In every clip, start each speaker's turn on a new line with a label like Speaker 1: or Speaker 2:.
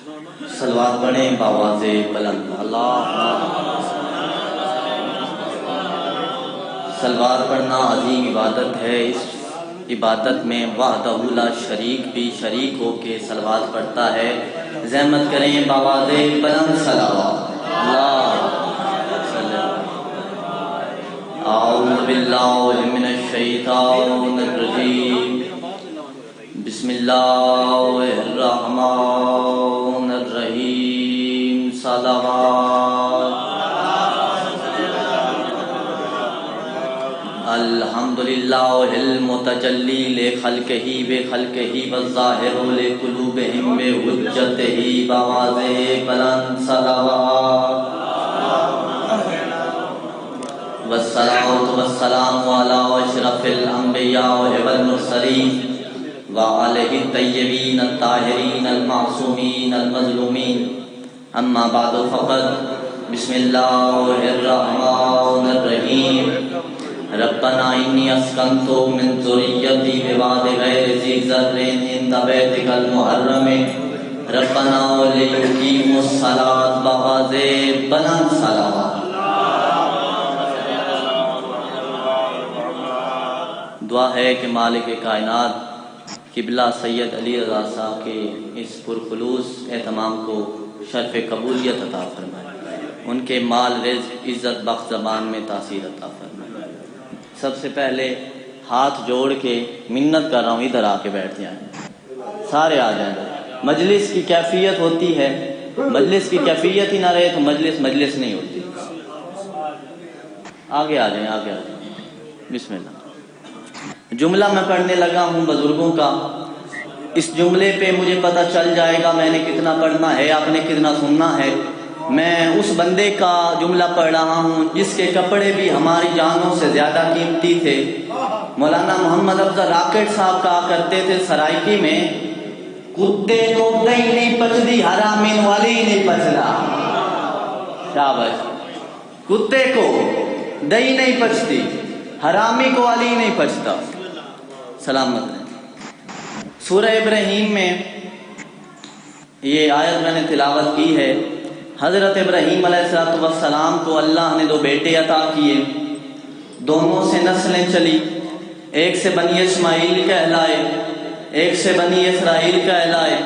Speaker 1: صلوات پڑھیں بآواز بلند اللہ۔ صلوات پڑھنا عظیم عبادت ہے۔ اس عبادت میں وحدہ لا شریک بھی شریک ہو کے صلوات پڑھتا ہے۔ زحمت کریں بآواز بلند صلوات اللہ۔ اعوذ باللہ من الشیطان الرجیم، بسم اللہ الرحمن الرحیم، صلوات۔ الحمدللہ المتجلی لخلقہ بخلقہ والظاہر لقلوبہم بحجتہ، بآواز بلند صلوات۔ والصلاة والسلام علی اشرف الانبیاء والمرسلین وآلہ الطیبین الطاہرین المعصومین المظلومین، اما بعد فقد بسم اللہ الرحمن الرحیم۔ ربنا انی اسکنت من ذریتی بواد غیر ذی زرع عند بیتک المحرم ربنا لیقیموا الصلاۃ، بآواز بلند صلوات۔ دعا ہے کہ مالک کائنات قبلہ سید علی رضا صاحب کے اس پرخلوص اہتمام کو شرف قبولیت عطا فرمائے، ان کے مال رزق عزت بخش زبان میں تاثیر عطا فرمائے۔ سب سے پہلے ہاتھ جوڑ کے منت کر رہا ہوں، ادھر آ کے بیٹھ جائیں، سارے آ جائیں۔ مجلس کی کیفیت ہوتی ہے، مجلس کی کیفیت ہی نہ رہے تو مجلس نہیں ہوتی۔ آگے آ جائیں، آگے آ جائیں۔ بسم اللہ۔ جملہ میں پڑھنے لگا ہوں بزرگوں کا، اس جملے پہ مجھے پتہ چل جائے گا میں نے کتنا پڑھنا ہے، آپ نے کتنا سننا ہے۔ میں اس بندے کا جملہ پڑھ رہا ہوں جس کے کپڑے بھی ہماری جانوں سے زیادہ قیمتی تھے۔ مولانا محمد افضل راکٹ صاحب کہا کرتے تھے سرائکی میں، کتے کو دہی نہیں پچدی حرامین والی نہیں پچدا۔ شاباش، کتے کو دہی نہیں پچتی، حرامی کو علی نہیں پچتا۔ سلامت رہیں۔ سورہ ابراہیم میں یہ آیت میں نے تلاوت کی ہے۔ حضرت ابراہیم علیہ السلام کو اللہ نے دو بیٹے عطا کیے، دونوں سے نسلیں چلی، ایک سے بنی اسماعیل کہلائے، ایک سے بنی اسرائیل کہلائے۔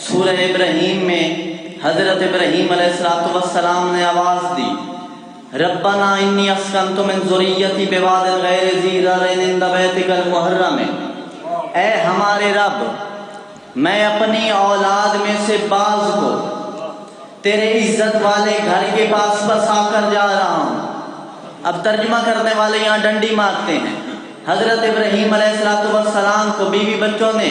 Speaker 1: سورہ ابراہیم میں حضرت ابراہیم علیہ السلام نے آواز دی، ربنا انی اسکنت من ذریتی بواد غیر ذی زرع عند بیتک المحرم، اے ہمارے رب میں اپنی اولاد میں سے بعض کو تیرے عزت والے گھر کے پاس بسا کر جا رہا ہوں۔ اب ترجمہ کرنے والے یہاں ڈنڈی مارتے ہیں۔ حضرت ابراہیم علیہ السلام کو بیوی بچوں نے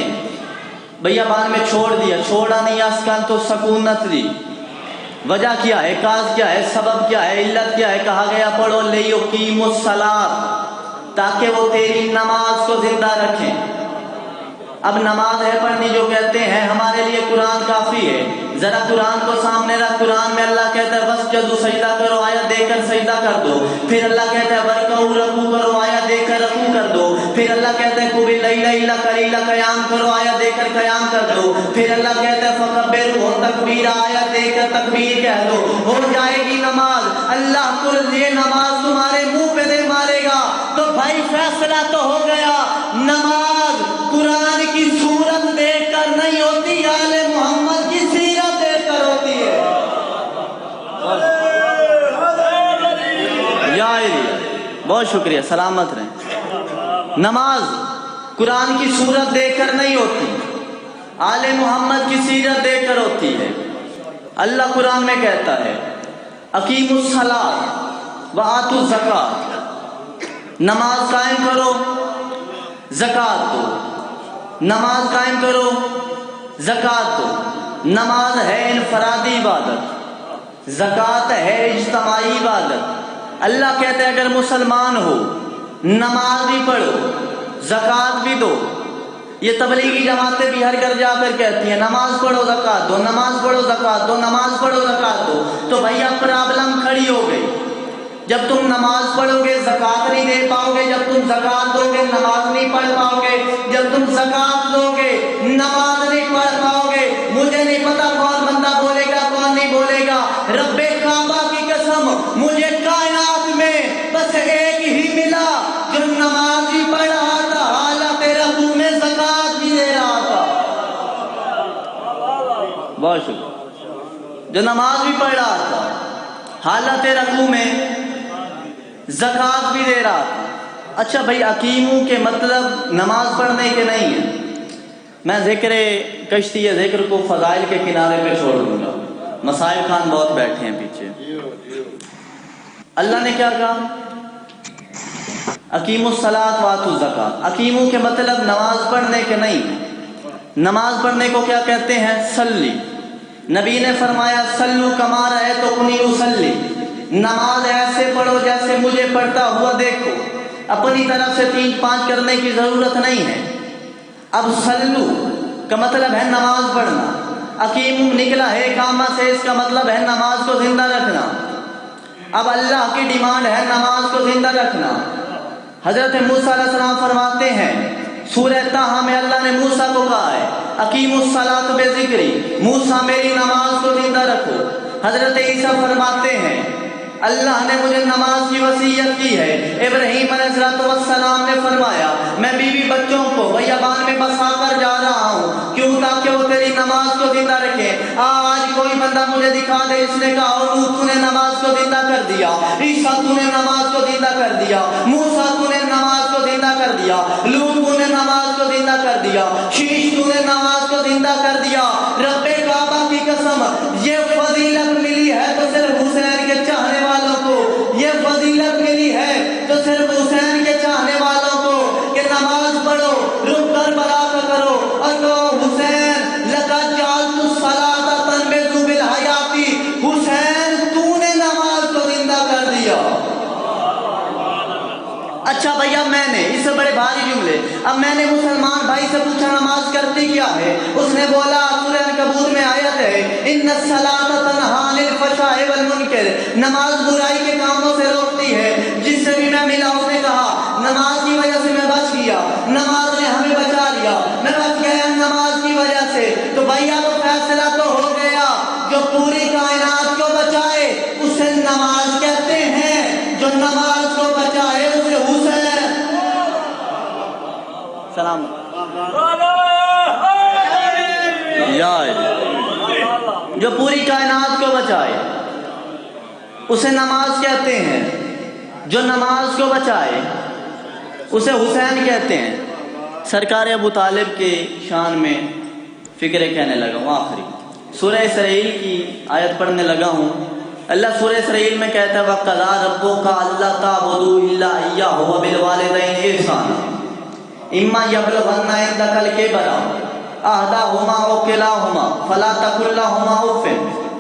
Speaker 1: بیابان میں چھوڑ دیا، چھوڑا نہیں، اسکن تو سکونت دی۔ وجہ کیا ہے، کاز کیا ہے، سبب کیا ہے، علت کیا ہے؟ کہا گیا پڑھو لیقیموا الصلاۃ، تاکہ وہ تیری نماز کو زندہ رکھیں۔ اب نماز ہے پڑھنی، جو کہتے ہیں ہمارے لیے قرآن کافی ہے۔ ذرا قرآن کو سامنے رکھ، قرآن میں اللہ کہتا ہے واسجدوا، سجدہ کرو، آیت دے کر سجدہ کر دو۔ پھر اللہ کہتا ہے ورکعوا، رکوع کرو، آیت دے کر رکوع کر دو۔ پھر اللہ کہتا ہے قم اللیل الا قلیلا، قیام کرو، آیت دے کر قیام کر دو۔ پھر اللہ کہتا ہے فکبروا تکبیرا، آیت دے کر تکبیر کہہ دو، ہو جائے گی نماز۔ اللہ کو یہ نماز تمہارے منہ پہ دے مارے گا تو بھائی فیصلہ تو ہو گیا۔ نماز قرآن کی صورت دیکھ کر نہیں ہوتی، آل محمد کی سیرت دیکھ کر ہوتی ہے۔ یا بہت شکریہ، سلامت رہیں۔ نماز قرآن کی صورت دیکھ کر نہیں ہوتی، آل محمد کی سیرت دیکھ کر ہوتی ہے۔ اللہ قرآن میں کہتا ہے اقیموا الصلاۃ وآتوا الزکاۃ، نماز قائم کرو، زکوٰۃ دو۔ نماز قائم کرو، زکوٰۃ دو۔ نماز ہے انفرادی عبادت، زکوٰۃ ہے اجتماعی عبادت۔ اللہ کہتے ہیں اگر مسلمان ہو نماز بھی پڑھو، زکوٰۃ بھی دو۔ یہ تبلیغی جماعتیں بھی ہر گھر جا کر کہتی ہیں نماز پڑھو زکوٰۃ دو، نماز پڑھو زکوٰۃ دو، نماز پڑھو زکوٰۃ دو۔ تو بھیا پرابلم کھڑی ہو گئی، جب تم نماز پڑھو گے زکوٰۃ نہیں دے پاؤ گے، جب تم زکوٰۃ دو گے نماز نہیں پڑھ پاؤ گے، جب تم زکوٰۃ دو گے نماز نہیں پڑھ پاؤ گے۔ مجھے مجھے نہیں پتا کون بندہ بولے گا کون نہیں بولے گا، رب کعبہ کی قسم مجھے کائنات میں بس ایک ہی ملا جو نماز بھی پڑھ رہا تھا، حالت رکوع میں زکوٰۃ بھی دے رہا تھا۔ بہت شکریہ۔ جو نماز بھی پڑھ رہا تھا، حالت رکوع میں زکوٰۃ بھی دے رہا تھا۔ اچھا بھائی، اقیمو کے مطلب نماز پڑھنے کے نہیں ہیں۔ میں ذکر کشتی یا ذکر کو فضائل کے کنارے پہ چھوڑ دوں گا، مسائل خان بہت بیٹھے ہیں پیچھے۔ اللہ نے کیا کہا؟ اقیموا الصلاۃ وآتوا الزکاۃ۔ اقیمو کے مطلب نماز پڑھنے کے نہیں ہیں۔ نماز پڑھنے کو کیا کہتے ہیں؟ صلی۔ نبی نے فرمایا صلو کما رأیتمونی اصلی، نماز ایسے پڑھو جیسے مجھے پڑھتا ہوا دیکھو۔ اپنی طرف سے 3-5 کرنے کی ضرورت نہیں ہے۔ اب صلو کا مطلب ہے نماز پڑھنا، اقیم نکلا ہے اقامہ سے، اس کا مطلب ہے نماز کو زندہ رکھنا۔ اب اللہ کی ڈیمانڈ ہے نماز کو زندہ رکھنا۔ حضرت موسیٰ علیہ السلام فرماتے ہیں سورہ طٰہٰ میں اللہ نے موسیٰ کو کہا ہے اقیموا الصلاۃ بذکری، موسیٰ میری نماز کو زندہ رکھو۔ حضرت عیسیٰ فرماتے ہیں اللہ نے مجھے نماز کی وصیت کی ہے۔ ابراہیم علیہ السلام نے فرمایا میں بیوی بچوں کو بیابان میں بسا کر جا رہا ہوں، کیوں؟ تاکہ وہ تیری نماز کو زندہ رکھے۔ آج کوئی بندہ مجھے دکھا دے اس نے کہا اور تو نے نماز کو زندہ کر دیا، عیسیٰ تو نے نماز کو زندہ کر دیا، موسیٰ تو نے نماز کو زندہ کر دیا، لوط تو نے نماز کو زندہ کر دیا، شیش تو نے نماز کو زندہ کر دیا۔ رب کعبہ کی قسم یہ فضیلت ملی ہے تو صرف حسین کے چاہنے والوں کو، یہ فضیلت ملی ہے تو صرف حسین کے چاہنے والوں کو کہ نماز پڑھو، رک کر بلا کا کرو اور کہو حسین لقد جعلت الصلاۃ تنبذ بالحیات، حسین تو نے نماز کو زندہ کر دیا۔ اچھا بھیا، میں نے اس سے بڑے بھاری جملے، اب میں نے مسلمان بھائی سے پوچھا نماز کرتی کیا ہے؟ اس نے بولا سورہ عنکبوت میں آیت ہے ان الصلاۃ تنہی عن الفحشاء والمنکر، نماز برائی کے کاموں سے روکتی ہے۔ جس سے بھی میں ملا اس نے کہا نماز کی وجہ سے میں بچ گیا، نماز نے ہمیں بچا لیا، میں بچ گیا نماز کی وجہ سے۔ تو بھیا تو فیصلہ تو ہو گیا، جو پوری کائنات کو بچائے اسے نماز کہتے ہیں، جو نماز کو بچائے اسے حسین۔ سلام جو پوری کائنات کو بچائے اسے نماز کہتے ہیں، جو نماز کو بچائے اسے حسین کہتے ہیں۔ سرکار ابو طالب کے شان میں فکرے کہنے لگا ہوں۔ آخری سورہ اسرائیل کی آیت پڑھنے لگا ہوں۔ اللہ سورہ اسرائیل میں کہتا ہے وَقَضَىٰ رَبُّكَ أَلَّا تَعْبُدُوا إِلَّا إِيَّاهُ وَبِالْوَالِدَيْنِ إِحْسَانًا إِمَّا يَبْلُغَنَّ عِندَكَ الْكِبَرَ أَحَدُهُمَا أَوْ كِلَاهُمَا فَلَا تَقُل لَّهُمَا أُفٍّ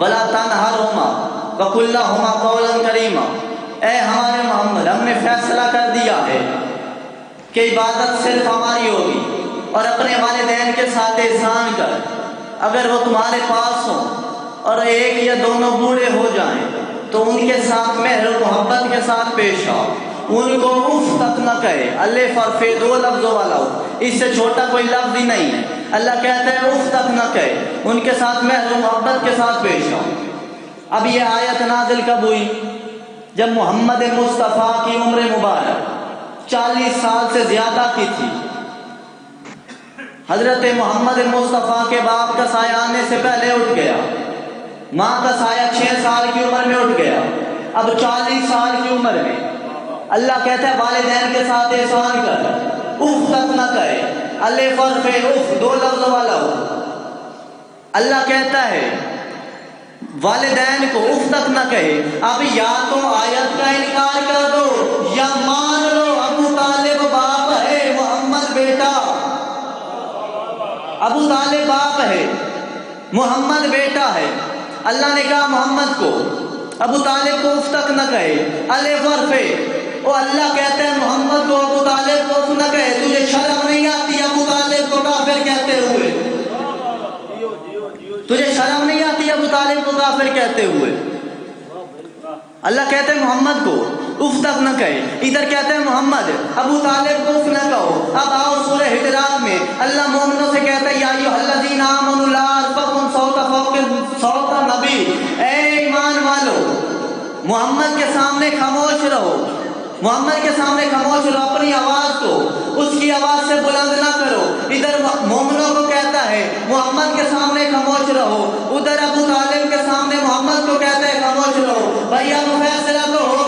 Speaker 1: وَلَا تَنْهَرْهُمَا وَقُل لَّهُمَا قَوْلًا كَرِيمًا۔ اے ہمارے محمد، ہم نے فیصلہ کر دیا ہے کہ عبادت صرف ہماری ہوگی، اور اپنے والدین کے ساتھ احسان کر، اگر وہ تمہارے پاس ہوں اور ایک یا دونوں بوڑھے ہو جائیں تو ان کے ساتھ مہر و محبت کے ساتھ پیش آؤ، ان کو اف تک نہ کہے۔ الف اور فے 2 لفظوں والا ہو، اس سے چھوٹا کوئی لفظ ہی نہیں ہے۔ اللہ کہتا ہے اف تک نہ کہے، ان کے ساتھ مہر و محبت کے ساتھ پیش آؤ۔ اب یہ آیت نازل کب ہوئی؟ جب محمد مصطفیٰ کی عمر مبارک 40 سال سے زیادہ کی تھی۔ حضرت محمد مصطفیٰ کے باپ کا سایہ آنے سے پہلے اٹھ گیا، ماں کا سایہ 6 سال کی عمر میں اٹھ گیا، اب 40 سال کی عمر میں اللہ کہتا ہے والدین کے ساتھ احسان کر، اف تک نہ کہے۔ الف اور فے اف 2 لفظ والا ہو۔ اللہ کہتا ہے والدین کو اف تک نہ کہے۔ اب یا تو آیت کا انکار کر دو یا مان لو ابو طالب باپ ہے، محمد بیٹا۔ ابو طالب باپ ہے، محمد بیٹا ہے۔ اللہ نے کہا محمد کو، ابو طالب کو اف تک نہ کہے۔ الف اور فے، اور اللہ کہتا ہے محمد کو ابو طالب کو اف نہ کہے۔ تجھے شرم نہیں آتی ابو طالب کو کافر کہتے ہوئے؟ تجھے شرم نہیں آتی ابو طالب کو کافر کہتے ہوئے؟ اللہ کہتے ہیں محمد کو اف تک نہ کہے. ادھر کہتے ہیں محمد ابو طالب کو اف نہ کہو. اب آؤ سورہ حجرات میں اللہ مومنوں سے کہتا ہے یا ایھا الذین آمنوا لا ترفعوا صوتکم فوق صوت النبی. اے ایمان والو محمد کے سامنے خاموش رہو. محمد کے سامنے خاموش رہو. اپنی آواز کو اس کی آواز سے بلند نہ کرو. ادھر مومنوں کو کہتا ہے محمد کے سامنے خاموش رہو. ادھر ابو طالب کے سامنے محمد کو کہتا ہے خاموش رہو. بھائی اب فیصلہ تو ہو